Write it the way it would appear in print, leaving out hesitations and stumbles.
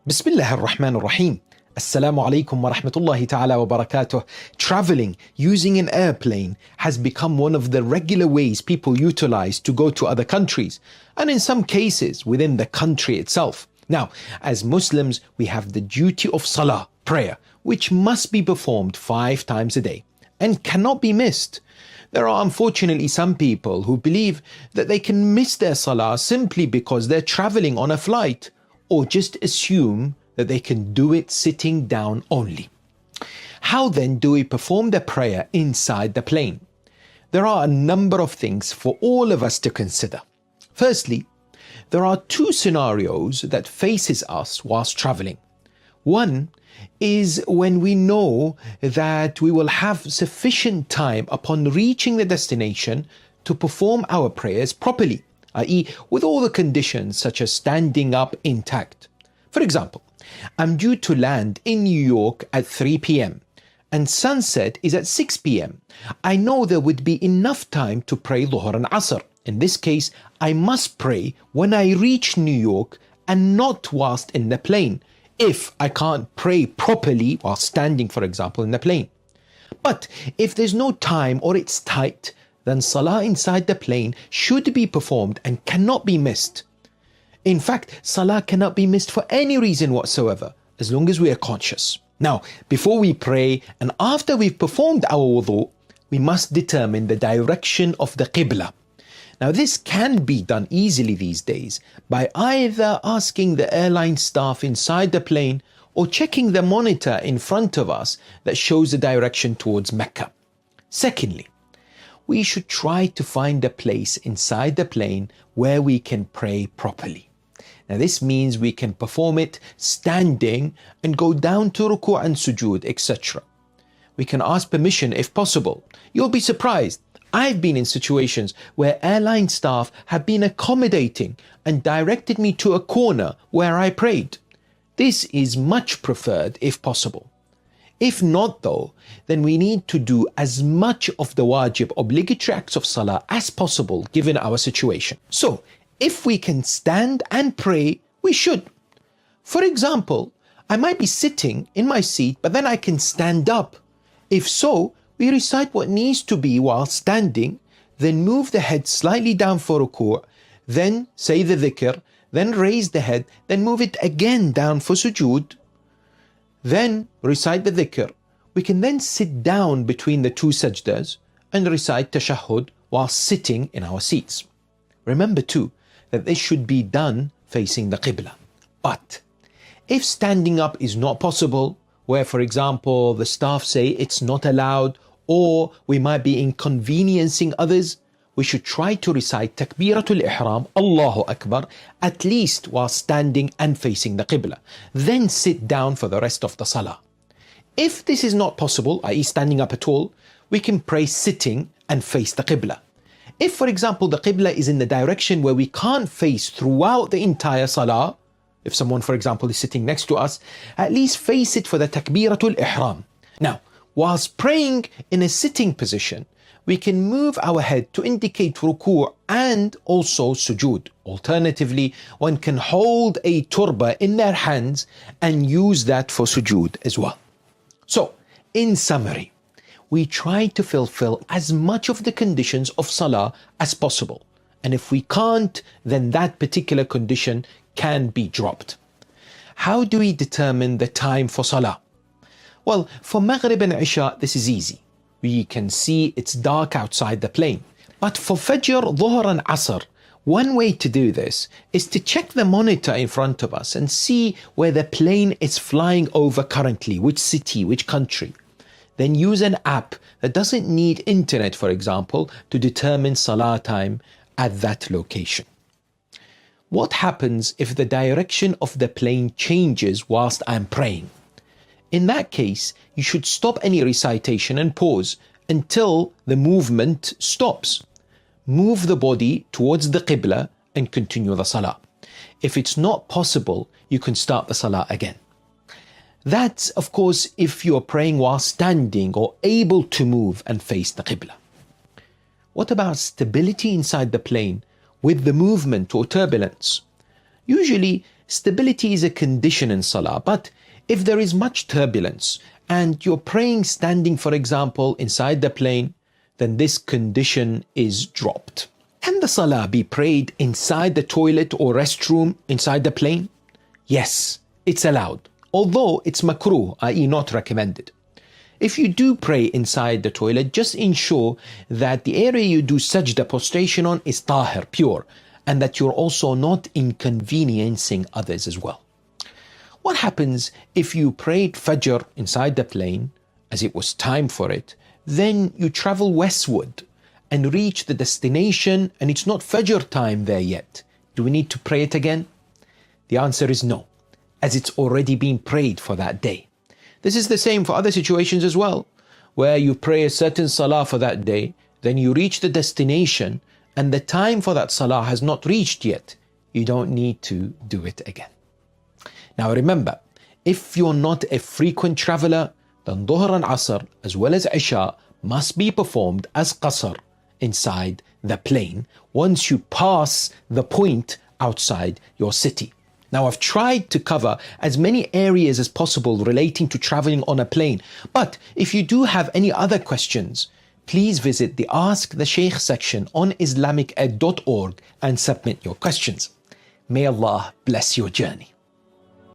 Bismillah ar-Rahman ar-Rahim. Assalamu alaikum wa rahmatullahi ta'ala wa barakatuh. Traveling using an airplane has become one of the regular ways people utilize to go to other countries, and in some cases within the country itself. Now, as Muslims, we have the duty of salah, prayer, which must be performed 5 times a day and cannot be missed. There are unfortunately some people who believe that they can miss their salah simply because they're traveling on a flight, or just assume that they can do it sitting down only. How then do we perform the prayer inside the plane? There are a number of things for all of us to consider. Firstly, there are 2 scenarios that faces us whilst traveling. One is when we know that we will have sufficient time upon reaching the destination to perform our prayers properly, i.e. with all the conditions such as standing up intact. For example, I'm due to land in New York at 3 p.m. and sunset is at 6 p.m. I know there would be enough time to pray Dhuhr and Asr. In this case, I must pray when I reach New York and not whilst in the plane, if I can't pray properly while standing, for example, in the plane. But if there's no time or it's tight, then salah inside the plane should be performed and cannot be missed. In fact, salah cannot be missed for any reason whatsoever, as long as we are conscious. Now, before we pray and after we've performed our wudu, we must determine the direction of the qibla. Now, this can be done easily these days by either asking the airline staff inside the plane or checking the monitor in front of us that shows the direction towards Mecca. Secondly, we should try to find a place inside the plane where we can pray properly. Now, this means we can perform it standing and go down to ruku' and sujood, etc. We can ask permission if possible. You'll be surprised. I've been in situations where airline staff have been accommodating and directed me to a corner where I prayed. This is much preferred if possible. If not though, then we need to do as much of the wajib obligatory acts of salah as possible given our situation. So, if we can stand and pray, we should. For example, I might be sitting in my seat, but then I can stand up. If so, we recite what needs to be while standing, then move the head slightly down for ruku', then say the dhikr, then raise the head, then move it again down for sujood, then recite the dhikr. We can then sit down between the 2 sajdas and recite tashahhud while sitting in our seats. Remember too that this should be done facing the qibla. But if standing up is not possible, where for example the staff say it's not allowed, or we might be inconveniencing others, we should try to recite Takbiratul Ihram, Allahu Akbar, at least while standing and facing the Qibla. Then sit down for the rest of the Salah. If this is not possible, i.e. standing up at all, we can pray sitting and face the Qibla. If, for example, the Qibla is in the direction where we can't face throughout the entire Salah, if someone, for example, is sitting next to us, at least face it for the Takbiratul Ihram. Now, whilst praying in a sitting position, we can move our head to indicate ruku' and also sujood. Alternatively, one can hold a turba in their hands and use that for sujood as well. So, in summary, we try to fulfill as much of the conditions of salah as possible. And if we can't, then that particular condition can be dropped. How do we determine the time for salah? Well, for Maghrib and Isha, this is easy. We can see it's dark outside the plane. But for Fajr, Dhuhr and Asr, one way to do this is to check the monitor in front of us and see where the plane is flying over currently, which city, which country. Then use an app that doesn't need internet, for example, to determine salah time at that location. What happens if the direction of the plane changes whilst I'm praying? In that case, you should stop any recitation and pause until the movement stops. Move the body towards the Qibla and continue the Salah. If it's not possible, you can start the Salah again. That's, of course, if you're praying while standing or able to move and face the Qibla. What about stability inside the plane with the movement or turbulence? Usually, stability is a condition in salah, but if there is much turbulence and you're praying standing, for example, inside the plane, then this condition is dropped. Can the salah be prayed inside the toilet or restroom inside the plane? Yes, it's allowed, although it's makruh, i.e. not recommended. If you do pray inside the toilet, just ensure that the area you do sajda prostration on is tahir, pure, and that you're also not inconveniencing others as well. What happens if you prayed Fajr inside the plane, as it was time for it, then you travel westward and reach the destination and it's not Fajr time there yet? Do we need to pray it again? The answer is no, as it's already been prayed for that day. This is the same for other situations as well, where you pray a certain salah for that day, then you reach the destination and the time for that salah has not reached yet. You don't need to do it again. Now remember, if you're not a frequent traveler, then Dhuhr and Asr as well as Isha must be performed as Qasr inside the plane once you pass the point outside your city. Now I've tried to cover as many areas as possible relating to traveling on a plane, but if you do have any other questions, please visit the Ask the Sheikh section on islamiced.org and submit your questions. May Allah bless your journey.